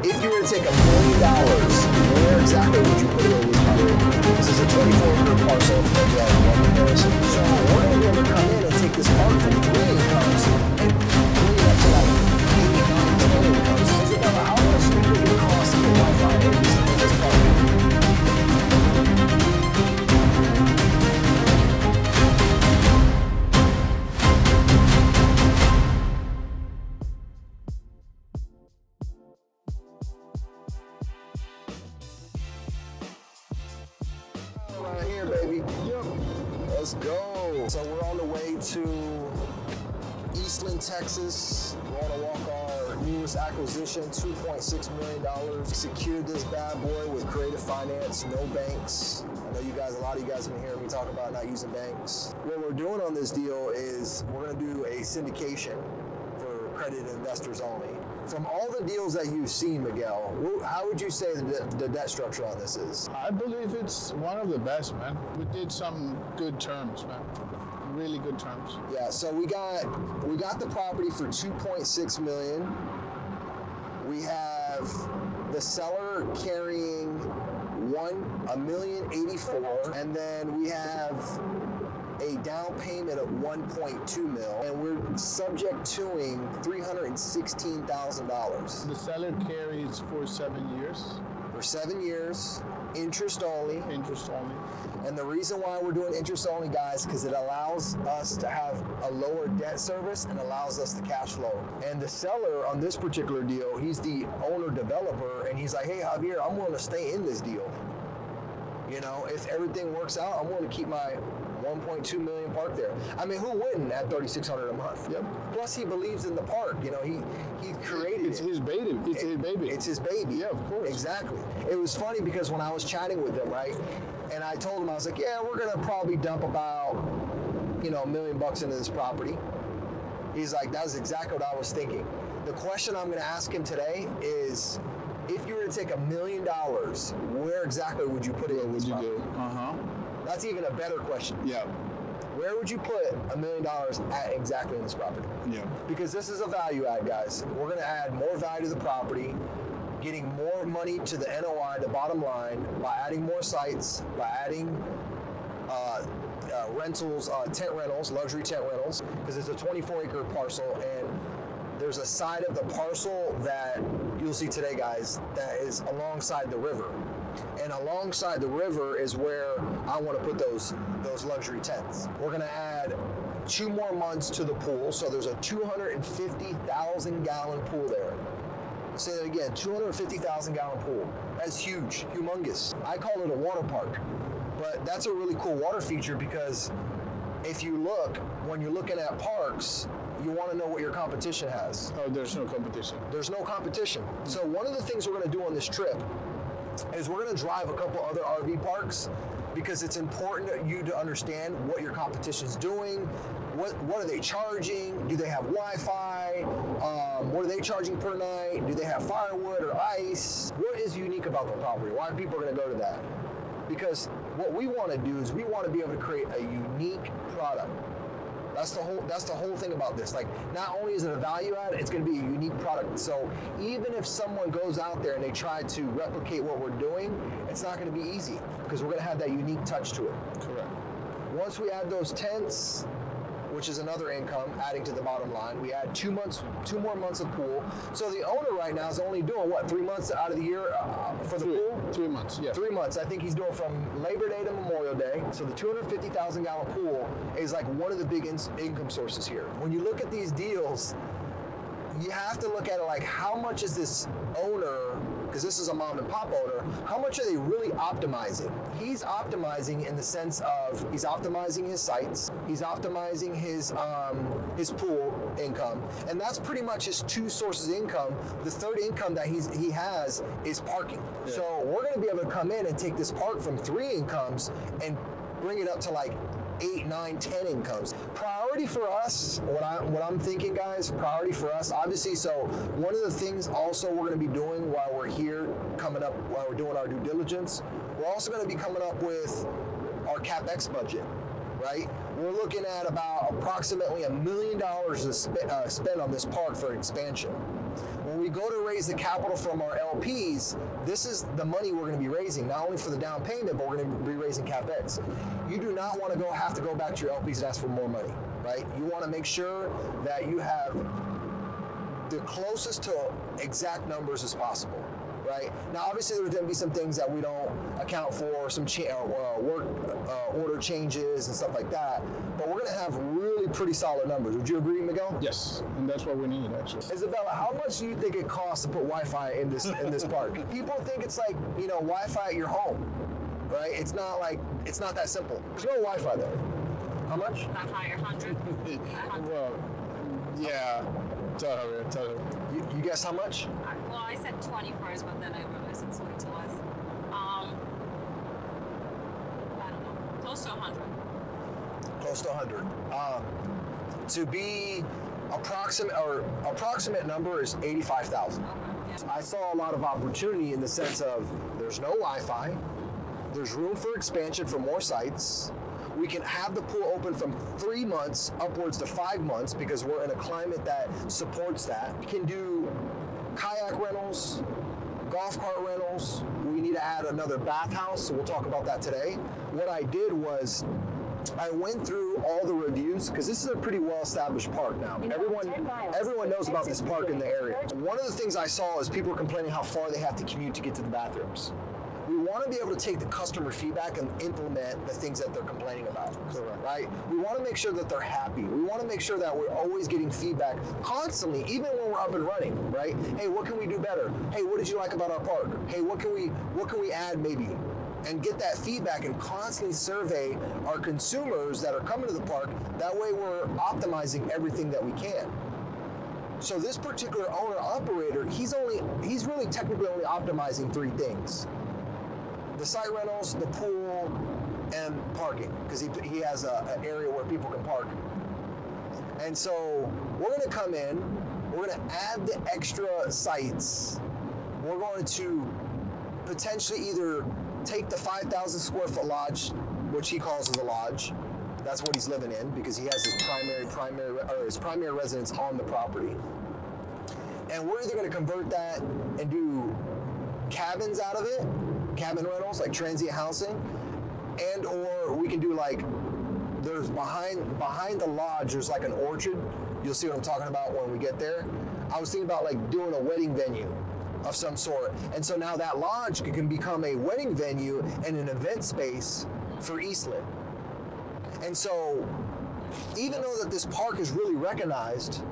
If you were to take $1 million, where exactly would you put it in this property? This is a 24-acre parcel in comparison. So we're going to be able to come in and take this park from 3 incomes and bring it up to like 8, 9, 10 incomes. Because remember, how much do you think it costs to get Wi-Fi in this park? Right here, baby. Yep. Let's go. So we're on the way to Eastland, Texas. We're on to walk our newest acquisition, $2.6 million. Secured this bad boy with creative finance, no banks. I know you guys, a lot of you guys have been hearing me talk about not using banks. What we're doing on this deal is we're going to do a syndication for accredited investors only. From all the deals that you've seen, Miguel, how would you say the debt structure on this is? I believe it's one of the best, man. We did some good terms, man. Really good terms. Yeah, so we got the property for $2.6 million. We have the seller carrying $1,084,000, and then we have a down payment of $1.2 million, and we're subject toing $316,000. The seller carries for 7 years. For 7 years, interest only. Interest only. And the reason why we're doing interest only, guys, because it allows us to have a lower debt service and allows us the cash flow. And the seller on this particular deal, he's the owner developer, and he's like, hey, Javier, I'm willing to stay in this deal. You know, if everything works out, I'm willing to keep my $1.2 million park there. I mean, who wouldn't at $3,600 a month? Yep. Plus, he believes in the park. You know, he created it. It's his baby. It's his baby. It's his baby. Yeah, of course. Exactly. It was funny because when I was chatting with him, right, and I told him, I was like, yeah, we're gonna probably dump about, $1 million into this property. He's like, that's exactly what I was thinking. The question I'm gonna ask him today is, if you were to take $1 million, where exactly would you put it in this property? What would you do? Uh-huh. That's even a better question. Yeah. Where would you put $1 million at exactly in this property? Yeah. Because this is a value add, guys. We're going to add more value to the property, getting more money to the NOI, the bottom line, by adding more sites, by adding rentals, tent rentals, luxury tent rentals, because it's a 24-acre parcel, and there's a side of the parcel that you'll see today, guys, that is alongside the river. And alongside the river is where I want to put those luxury tents. We're going to add 2 more months to the pool, so there's a 250,000 gallon pool there. Say that again, 250,000 gallon pool. That's huge, humongous. I call it a water park, but that's a really cool water feature because if you look, when you're looking at parks, you want to know what your competition has. Oh, there's no competition. There's no competition. So one of the things we're going to do on this trip is we're going to drive a couple other RV parks because it's important to you to understand what your competition's doing, what are they charging, do they have Wi-Fi, what are they charging per night, do they have firewood or ice, what is unique about the property, why are people going to go to that? Because what we want to do is we want to be able to create a unique product. That's the whole thing about this. Like, not only is it a value add, it's going to be a unique product. So even if someone goes out there and they try to replicate what we're doing, it's not going to be easy because we're going to have that unique touch to it. Correct. Once we add those tents, which is another income adding to the bottom line, we add 2 more months of pool. So the owner right now is only doing what, 3 months out of the year for the pool? 3 months, yeah. 3 months. I think he's doing from Labor Day to Memorial Day. So the 250,000 gallon pool is like one of the big income sources here. When you look at these deals, you have to look at it like, how much is this owner, because this is a mom and pop owner, how much are they really optimizing? He's optimizing in the sense of he's optimizing his sites, he's optimizing his pool income, and that's pretty much his 2 sources of income. The third income that he has is parking. Yeah. So we're going to be able to come in and take this park from 3 incomes and bring it up to like 8, 9, 10 incomes. Priority for us, what I'm thinking, guys, priority for us, obviously, so one of the things also we're going to be doing while we're here, coming up, while we're doing our due diligence, we're also going to be coming up with our CapEx budget, right? We're looking at about approximately $1 million to spend on this park for expansion. When we we go to raise the capital from our LPs, this is the money we're going to be raising, not only for the down payment, but we're going to be raising CapEx. You do not want to have to go back to your LPs and ask for more money, right? You want to make sure that you have the closest to exact numbers as possible, right? Now, obviously, there's going to be some things that we don't account for, some work order changes and stuff like that, but we're going to have really pretty solid numbers. Would you agree, Miguel? Yes, and that's what we need, actually. Isabella, how much do you think it costs to put Wi-Fi in this park? People think it's like, Wi-Fi at your home, right? It's not that simple. There's no Wi-Fi there. How much? Not higher, 100. Well, yeah. Tell her. You guess how much? Well, I said 20 first, but then I realized it's way too less. I don't know. Close to 100. Close to 100. To be approximate number is 85,000. Okay, yeah. I saw a lot of opportunity in the sense of there's no Wi-Fi, there's room for expansion for more sites. We can have the pool open from 3 months upwards to 5 months because we're in a climate that supports that. We can do kayak rentals, golf cart rentals. We need to add another bathhouse, so we'll talk about that today. What I did was I went through all the reviews because this is a pretty well-established park now. Everyone knows about this park in the area. One of the things I saw is people complaining how far they have to commute to get to the bathrooms. We want to be able to take the customer feedback and implement the things that they're complaining about. Correct. Right? We want to make sure that they're happy. We want to make sure that we're always getting feedback constantly, even when we're up and running, right? Hey, what can we do better? Hey, what did you like about our park? Hey, what can we add maybe? And get that feedback and constantly survey our consumers that are coming to the park. That way we're optimizing everything that we can. So this particular owner-operator, he's really technically only optimizing 3 things. The site rentals, the pool, and parking, because he has an area where people can park. And so we're going to come in, we're going to add the extra sites. We're going to potentially either take the 5,000 square foot lodge, which he calls the lodge. That's what he's living in because he has his primary residence on the property. And we're either going to convert that and do cabins out of it, cabin rentals like transient housing, and or we can do like there's behind the lodge there's like an orchard. You'll see what I'm talking about when we get there. I was thinking about like doing a wedding venue of some sort, and so now that lodge can become a wedding venue and an event space for Eastland. And so even though that this park is really recognized,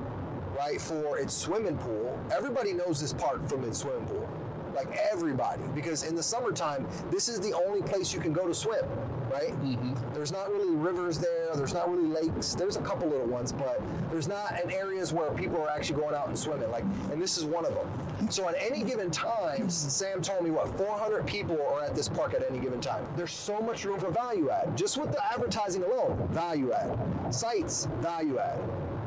right, for its swimming pool, everybody knows this park from its swimming pool. Like everybody, because in the summertime, this is the only place you can go to swim, right? Mm-hmm. There's not really rivers there. There's not really lakes. There's a couple little ones, but there's not in areas where people are actually going out and swimming. And this is one of them. So at any given time, Sam told me 400 people are at this park at any given time. There's so much room for value add. Just with the advertising alone, value add. Sites, value add.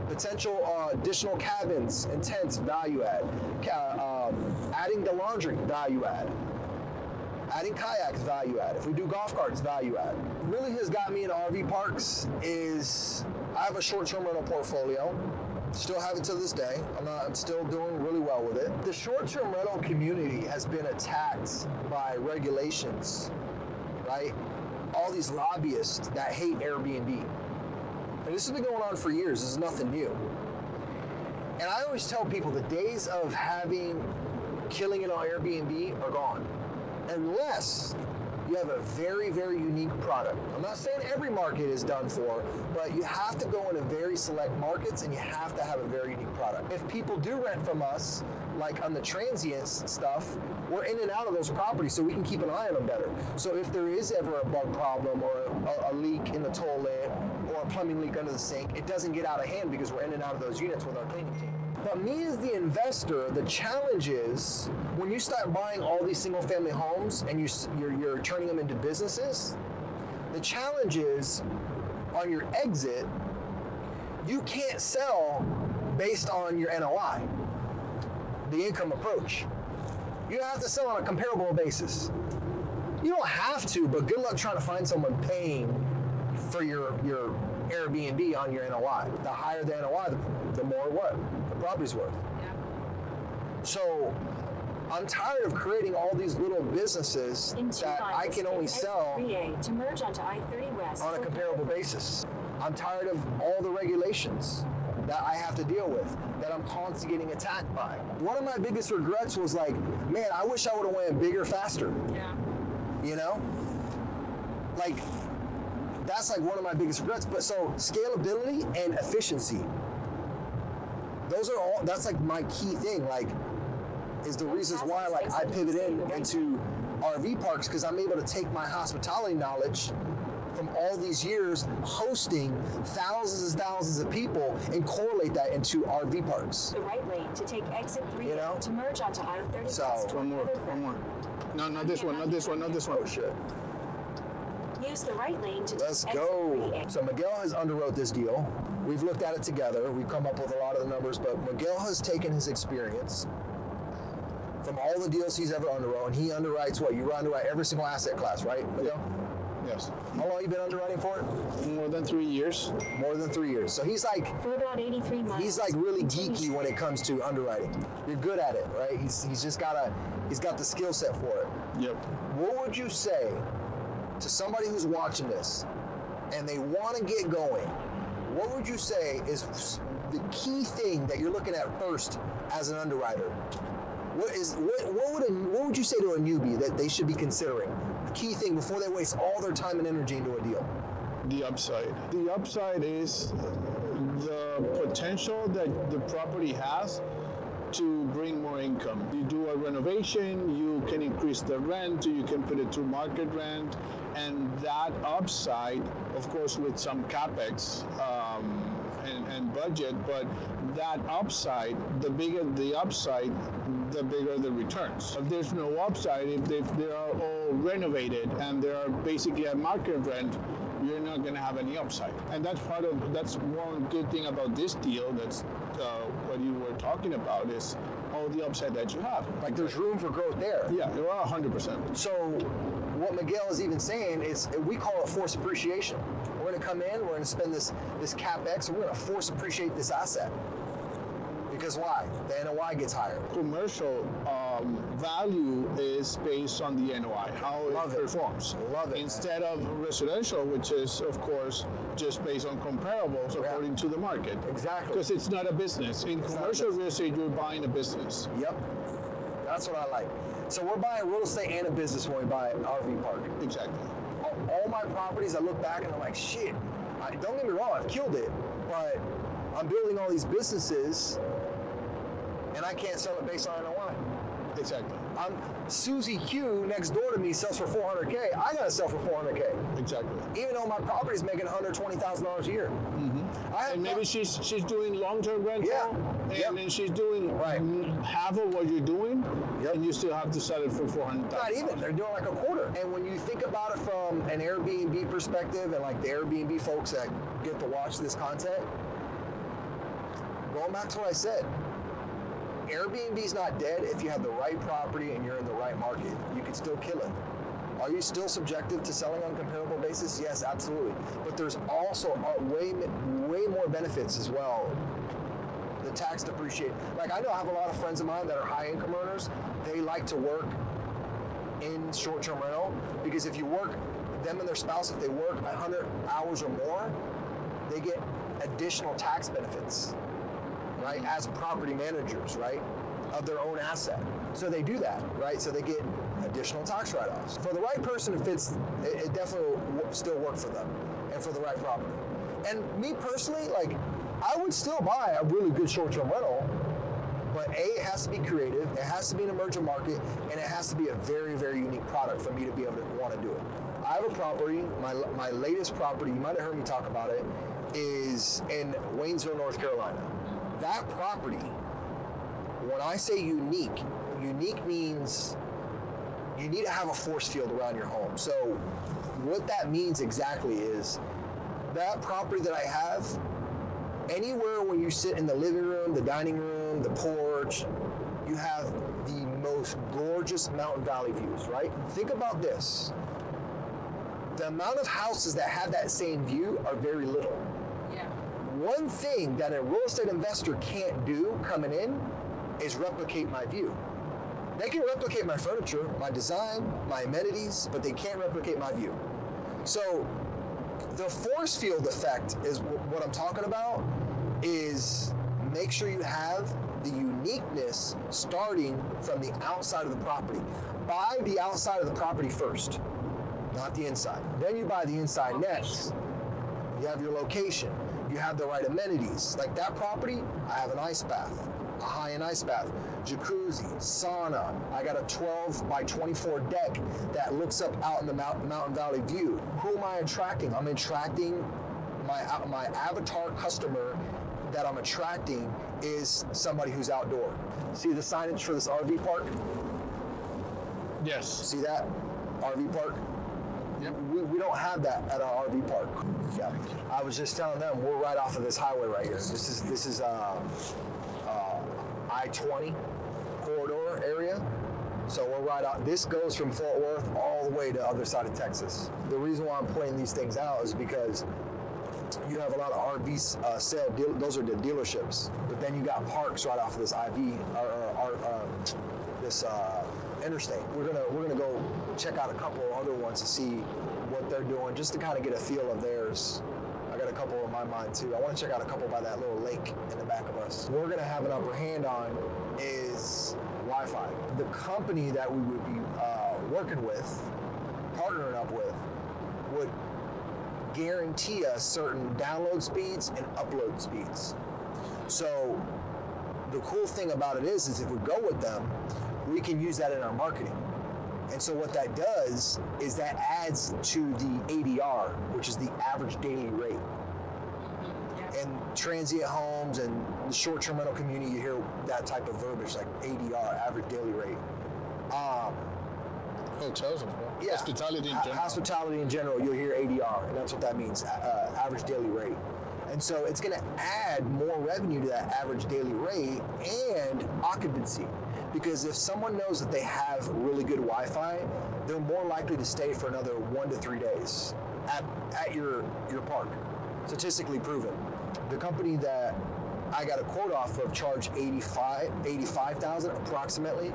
Potential additional cabins and tents, value add. Adding the laundry, value add. Adding kayaks, value add. If we do golf carts, value add. Really has got me in RV parks is I have a short-term rental portfolio. Still have it to this day. I'm still doing really well with it. The short-term rental community has been attacked by regulations, right? All these lobbyists that hate Airbnb. And this has been going on for years. This is nothing new. And I always tell people the days of killing it on Airbnb are gone. Unless you have a very, very unique product. I'm not saying every market is done for, but you have to go into very select markets and you have to have a very unique product. If people do rent from us, like on the transient stuff, we're in and out of those properties so we can keep an eye on them better. So if there is ever a bug problem or a leak in the toilet or a plumbing leak under the sink, it doesn't get out of hand because we're in and out of those units with our cleaning team. But me as the investor, the challenge is when you start buying all these single family homes and you're turning them into businesses, the challenge is on your exit, you can't sell based on your NOI, the income approach. You have to sell on a comparable basis. You don't have to, but good luck trying to find someone paying for your Airbnb on your NOI. The higher the NOI, the more what? The property's worth. Yeah. So I'm tired of creating all these little businesses that I can only sell to merge onto I-30 West on a comparable basis. I'm tired of all the regulations that I have to deal with, that I'm constantly getting attacked by. One of my biggest regrets was like, man, I wish I would have went bigger faster. Yeah. You know? Like, that's like one of my biggest regrets. But so scalability and efficiency, that's like my key thing, like, is the reasons why like I pivoted into RV parks, because I'm able to take my hospitality knowledge from all these years hosting thousands and thousands of people and correlate that into RV parks. The right lane to take exit 3 You know? to merge onto I-30 So, West. One more. No, not this one. Oh shit. Use the right lane to Let's take go. exit 3A. So Miguel has underwrote this deal. We've looked at it together. We've come up with a lot of the numbers, but Miguel has taken his experience from all the deals he's ever underwrote, and he underwrites what? You underwrite every single asset class, right, Miguel? Yes. How long have you been underwriting for? More than 3 years. More than 3 years. So he's like, For about 83 miles. he's like really geeky when it comes to underwriting. You're good at it, right? He's just he's got the skill set for it. Yep. What would you say to somebody who's watching this and they want to get going? What would you say is the key thing that you're looking at first as an underwriter? What would you say to a newbie that they should be considering? The key thing before they waste all their time and energy into a deal. The upside. The upside is the potential that the property has to bring more income. You do a renovation, you can increase the rent, you can put it to market rent, and that upside, of course, with some capex and budget, but that upside, the bigger the upside, the bigger the returns. If there's no upside, if they are all renovated and they are basically at market rent, you're not going to have any upside. And that's one good thing about this deal. That's what you were talking about, is all the upside that you have. Like there's room for growth there. Yeah, you're 100%. So what Miguel is even saying is, we call it force appreciation. We're going to come in, we're going to spend this capex, and we're going to force appreciate this asset. Because why? The NOI gets higher. Commercial value is based on the NOI, how Love it it. performs. Love it. Instead of residential, which is, of course, just based on comparables according to the market. Exactly. Because it's not a business. In It's not a commercial business. real estate, you're buying a business. Yep. That's what I like. So we're buying real estate and a business when we buy an RV park. Exactly. All my properties, I look back and I'm like, shit, don't get me wrong, I've killed it, but I'm building all these businesses and I can't sell it based on NOI. Exactly. Susie Q next door to me sells for $400K. I gotta sell for $400K. Exactly. Even though my property's making $120,000 a year. And maybe she's doing long-term rental, Yeah. and then she's doing half of what you're doing, and you still have to sell it for $400,000. Not even. They're doing like a quarter. And when you think about it from an Airbnb perspective, and like the Airbnb folks that get to watch this content, going back to what I said, Airbnb's not dead if you have the right property and you're in the right market. You can still kill it. Are you still subjective to selling on a comparable basis? Yes, absolutely. But there's also way more benefits as well. The tax depreciate. Like I know I have a lot of friends of mine that are high income earners. They like to work in short-term rental because if you work, them and their spouse, if they work 100 hours or more, they get additional tax benefits, right? As property managers, right? Of their own asset. So they do that, right? So they get additional tax write-offs. For the right person, it definitely will still work for them and for the right property. And me personally, like, I would still buy a really good short-term rental, but A, it has to be creative, it has to be an emerging market, and it has to be a very, very unique product for me to be able to want to do it. I have a property, my latest property, you might have heard me talk about it, is in Waynesville, North Carolina. That property, when I say unique means you need to have a force field around your home. So what that means exactly is that property that I have, anywhere when you sit in the living room, the dining room, the porch, you have the most gorgeous mountain valley views, right? Think about this. The amount of houses that have that same view are very little. Yeah. One thing that a real estate investor can't do coming in is replicate my view. They can replicate my furniture, my design, my amenities, but they can't replicate my view. So the force field effect is what I'm talking about, is make sure you have the uniqueness starting from the outside of the property. Buy the outside of the property first, not the inside. Then you buy the inside next. You have your location. You have the right amenities. Like that property, I have an ice bath, a high-end ice bath, jacuzzi, sauna. I got a 12 by 24 deck that looks up out in the Mountain Valley view. Who am I attracting? I'm attracting my avatar customer that I'm attracting is somebody who's outdoor. See the signage for this RV park? Yes. See that? RV park? Yep. We don't have that at our RV park. Yeah. I was just telling them we're right off of this highway right here. This is I-20 corridor area. So we're right out. This goes from Fort Worth all the way to the other side of Texas. The reason why I'm pointing these things out is because you have a lot of RV sale. Those are the dealerships. But then you got parks right off of this this interstate. We're gonna go check out a couple of other ones to see what they're doing, just to kind of get a feel of theirs. I got a couple in my mind too. I want to check out a couple by that little lake in the back of us. What we're gonna have an upper hand on is Wi-Fi. The company that we would be working with, partnering up with, would guarantee us certain download speeds and upload speeds. So the cool thing about it is if we go with them, we can use that in our marketing. And so what that does is that adds to the ADR, which is the average daily rate. And transient homes and the short-term rental community, you hear that type of verbiage like ADR, average daily rate. Hotels as well. Yeah. Hospitality in general. Hospitality in general, you'll hear ADR, and that's what that means, average daily rate. And so it's going to add more revenue to that average daily rate and occupancy. Because if someone knows that they have really good Wi-Fi, they're more likely to stay for another 1 to 3 days at your park. Statistically proven. The company that I got a quote off of charged $85,000 approximately.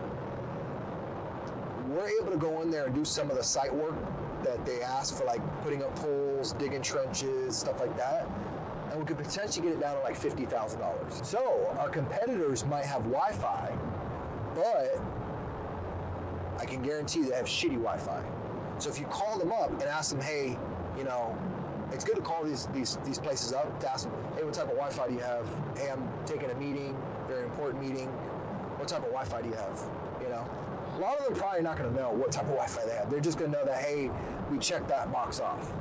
We're able to go in there and do some of the site work that they ask for, like putting up poles, digging trenches, stuff like that. And we could potentially get it down to like $50,000. So our competitors might have Wi-Fi, but I can guarantee they have shitty Wi-Fi. So if you call them up and ask them, hey, you know, it's good to call these places up to ask them, hey, what type of Wi-Fi do you have? Hey, I'm taking a meeting, very important meeting. What type of Wi-Fi do you have? You know, a lot of them probably not going to know what type of Wi-Fi they have. They're just going to know that, hey, we checked that box off.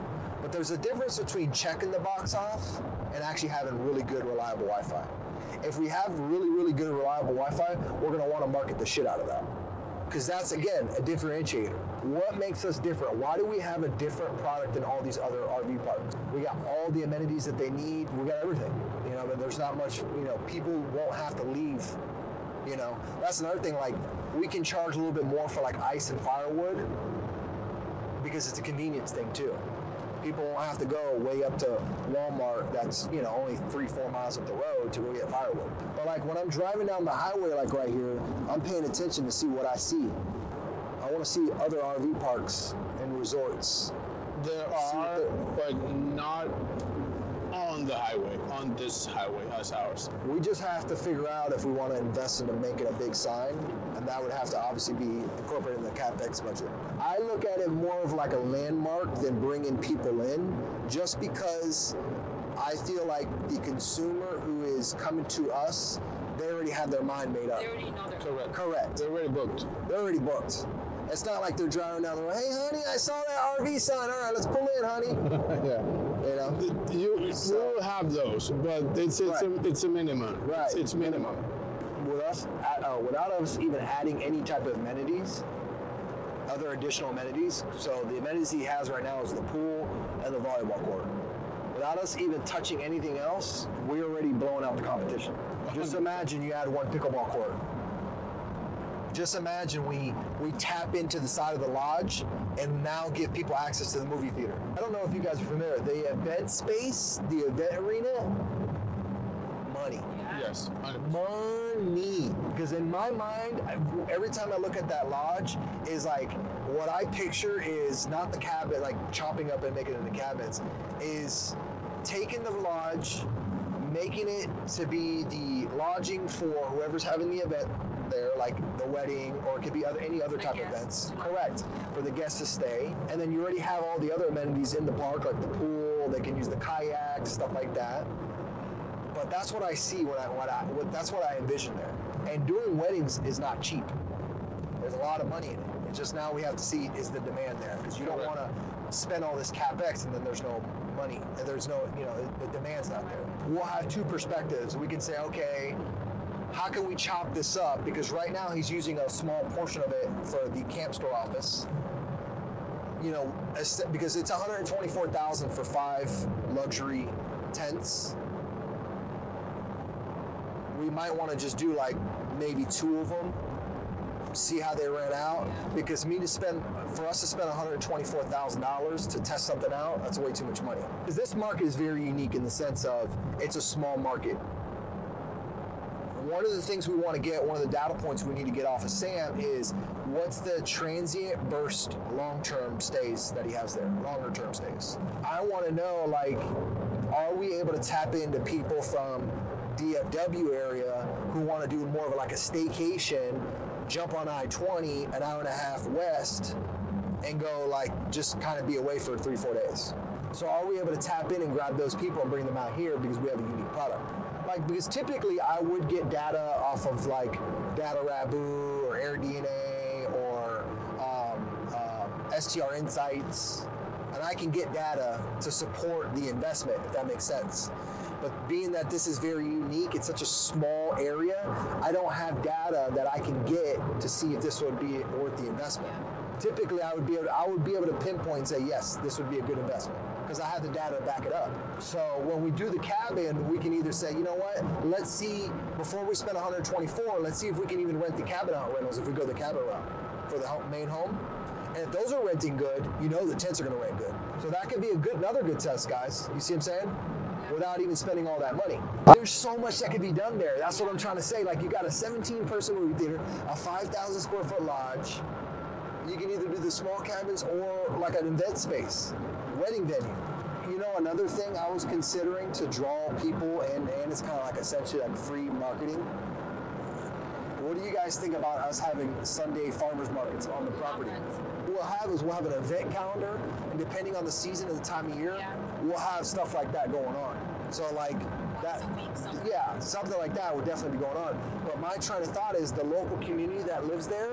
But there's a difference between checking the box off and actually having really good, reliable Wi-Fi. If we have really, really good, reliable Wi-Fi, we're going to want to market the shit out of that. Because that's, again, a differentiator. What makes us different? Why do we have a different product than all these other RV parks? We got all the amenities that they need. We got everything. You know, but there's not much, you know, people won't have to leave. You know, that's another thing. Like, we can charge a little bit more for like ice and firewood because it's a convenience thing too. People won't have to go way up to Walmart that's, you know, only 3-4 miles up the road to go get firewood. But like when I'm driving down the highway like right here, I'm paying attention to see what I see. I want to see other RV parks and resorts. There are, but not on the highway, on this highway as ours. We just have to figure out if we want to invest into making a big sign, and that would have to obviously be incorporated in the CapEx budget. I look at it more of like a landmark than bringing people in, just because I feel like the consumer who is coming to us, they already have their mind made up. They already know they're Correct. They're already booked. They're already booked. It's not like they're driving down the road, hey honey, I saw that RV sign, all right, let's pull in, honey. Yeah. You know? You will have those, but it's a minimum. Right. It's minimum. Without us even adding any type of amenities, other additional amenities, so the amenities he has right now is the pool and the volleyball court. Without us even touching anything else, we're already blowing out the competition. Just imagine you add one pickleball court. Just imagine we tap into the side of the lodge and now give people access to the movie theater. I don't know if you guys are familiar. The event space, the event arena, money. Yeah. Yes. 100%. Money. Because in my mind, every time I look at that lodge, is like what I picture is not the cabin, like chopping up and making it into cabins, is taking the lodge, making it to be the lodging for whoever's having the event there, like the wedding, or it could be any other type of events. Correct. For the guests to stay. And then you already have all the other amenities in the park, like the pool, they can use the kayaks, stuff like that. But that's what I see that's what I envision there. And doing weddings is not cheap. There's a lot of money in it. It's just now we have to see, is the demand there? Because you don't want to spend all this CapEx and then there's no money, and there's no, the demand's not there. We'll have two perspectives. We can say, okay, how can we chop this up? Because right now he's using a small portion of it for the camp store office. Because it's $124,000 for 5 luxury tents. We might want to just do like maybe 2 of them, see how they ran out. Because for us to spend $124,000 to test something out, that's way too much money. Because this market is very unique in the sense of it's a small market. One of the things we want to get, one of the data points we need to get off of Sam is what's the transient burst long-term stays that he has there, longer-term stays. I want to know, like, are we able to tap into people from DFW area who want to do more of like a staycation, jump on I-20 an hour and a half west and go like just kind of be away for 3-4 days. So are we able to tap in and grab those people and bring them out here because we have a unique product? Like, because typically I would get data off of like Data Rabu or AirDNA or STR Insights, and I can get data to support the investment, if that makes sense. But being that this is very unique, it's such a small area, I don't have data that I can get to see if this would be worth the investment. Typically, I would be able to pinpoint and say, yes, this would be a good investment, because I have the data to back it up. So when we do the cabin, we can either say, you know what, let's see, before we spend $124, let's see if we can even rent the cabin out rentals if we go the cabin route for the main home. And if those are renting good, the tents are going to rent good. So that could be another good test, guys. You see what I'm saying? Without even spending all that money. There's so much that could be done there. That's what I'm trying to say. Like, you got a 17-person movie theater, a 5,000 square foot lodge. You can either do the small cabins or like an event space, wedding venue. Another thing I was considering to draw people, and it's kind of like essentially like free marketing. What do you guys think about us having Sunday farmers markets on the property? What we'll have an event calendar, and depending on the season and the time of year, we'll have stuff like that going on. So like something like that would definitely be going on. But my train of thought is the local community that lives there,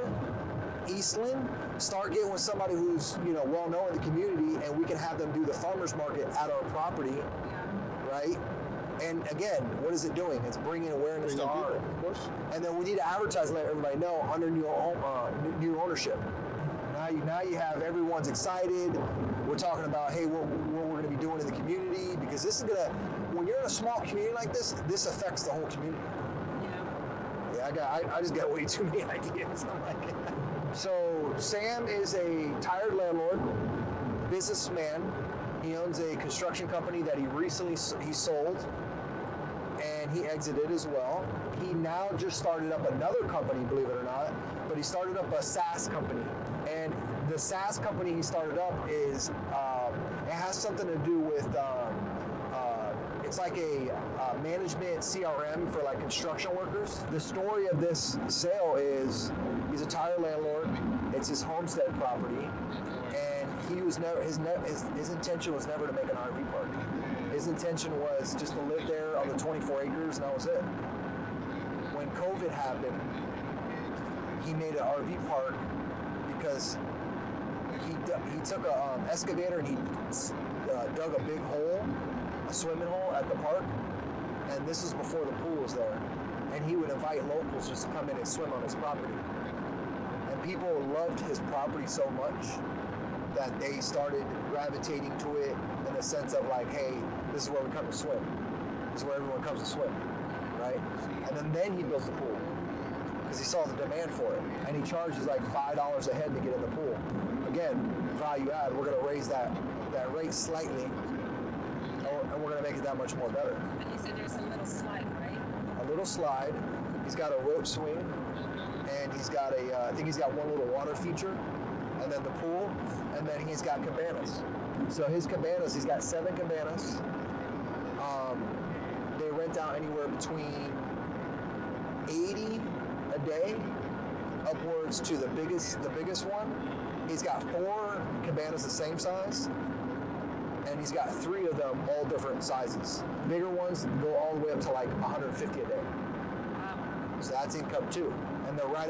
Eastland, start getting with somebody who's well known in the community, and we can have them do the farmers market at our property, right? And again, what is it doing? It's bringing awareness to art, of course. And then we need to advertise and let everybody know under new ownership. Now you have everyone's excited. We're talking about, hey, what we're going to be doing in the community, because this is when you're in a small community like this affects the whole community. Yeah, I just got way too many ideas. I'm like, so Sam is a tired landlord, businessman. He owns a construction company that he recently sold, and he exited as well. He now just started up another company, believe it or not, but he started up a SaaS company. And the SaaS company he started up is, it has something to do with, it's like a management CRM for like construction workers. The story of this sale is he's a tired landlord. It's his homestead property. And he was never, his intention was never to make an RV park. His intention was just to live there on the 24 acres, and that was it. When COVID happened, he made an RV park because he took a excavator and he dug a big hole, a swimming hole at the park, and this is before the pool was there. And he would invite locals just to come in and swim on his property. And people loved his property so much that they started gravitating to it in the sense of like, hey, this is where we come to swim. This is where everyone comes to swim, right? And then he builds the pool because he saw the demand for it. And he charges like $5 a head to get in the pool. Again, value add, we're gonna raise that rate slightly, and we're gonna make it that much more better. And you said there's a little slide, right? A little slide. He's got a rope swing, and he's got I think he's got one little water feature, and then the pool, and then he's got cabanas. So his cabanas, he's got 7 cabanas. They rent out anywhere between 80 a day upwards to the biggest one. He's got 4 cabanas the same size, and he's got 3 of them all different sizes. Bigger ones go all the way up to like 150 a day. So that's income too, and they're right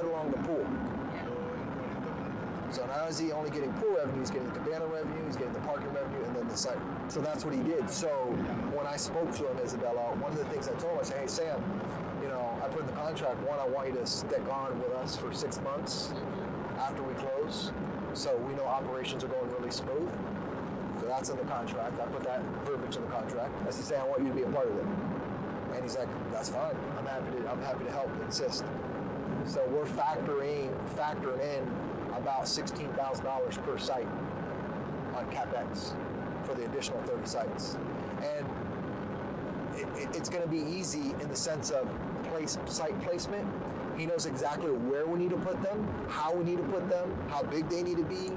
along the pool. So not only is he only getting pool revenue, he's getting the cabana revenue, he's getting the parking revenue, and then the site. So that's what he did. So when I spoke to him, Isabella, one of the things I told him, I said, hey Sam, you know, I put in the contract, one, I want you to stick on with us for 6 months after we close, so we know operations are going really smooth. So that's in the contract. I put that verbiage in the contract. I said, Sam, I want you to be a part of it. And he's like, that's fine. I'm happy to help, insist. So we're factoring in about $16,000 per site on CapEx for the additional 30 sites. And it's going to be easy in the sense of site placement. He knows exactly where we need to put them, how we need to put them, how big they need to be,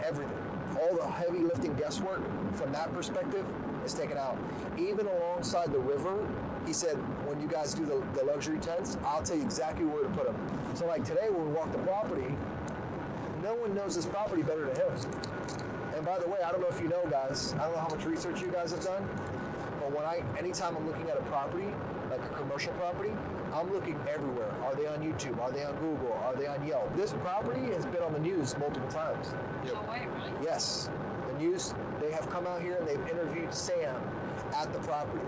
everything. All the heavy lifting guesswork from that perspective is taken out. Even alongside the river, he said, when you guys do the luxury tents, I'll tell you exactly where to put them. So like today when we walk the property, no one knows this property better than him. And by the way, I don't know if you know, guys, I don't know how much research you guys have done, but anytime I'm looking at a property, like a commercial property, I'm looking everywhere. Are they on YouTube? Are they on Google? Are they on Yelp? This property has been on the news multiple times. No way, really? Yes. The news, they have come out here and they've interviewed Sam at the property.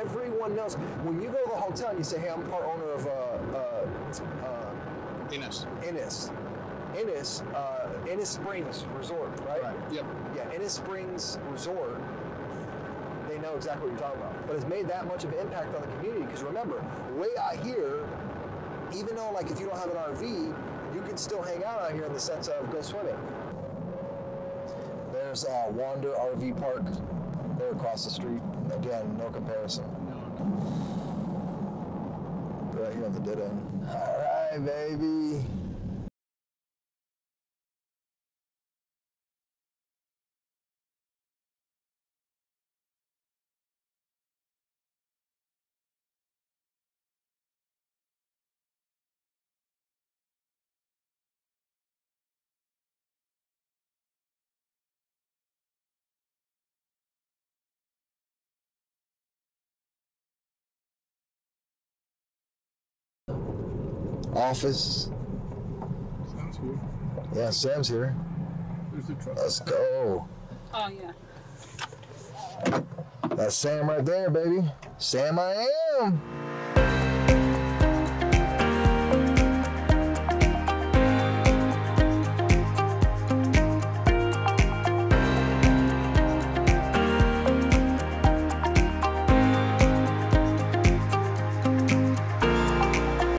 Everyone knows. When you go to the hotel and you say, hey, I'm part owner of Innis Springs Resort, right? Yep. Yeah, Innis Springs Resort, they know exactly what you're talking about. But it's made that much of an impact on the community because remember, way out here, even though like if you don't have an RV, you can still hang out here in the sense of go swimming. There's Wander RV Park. They're across the street. Again, no comparison. Right here at the dead end. All right, baby. Office. Sam's here. Yeah, Sam's here. There's the truck. Let's go. Oh, yeah. That's Sam right there, baby. Sam I am.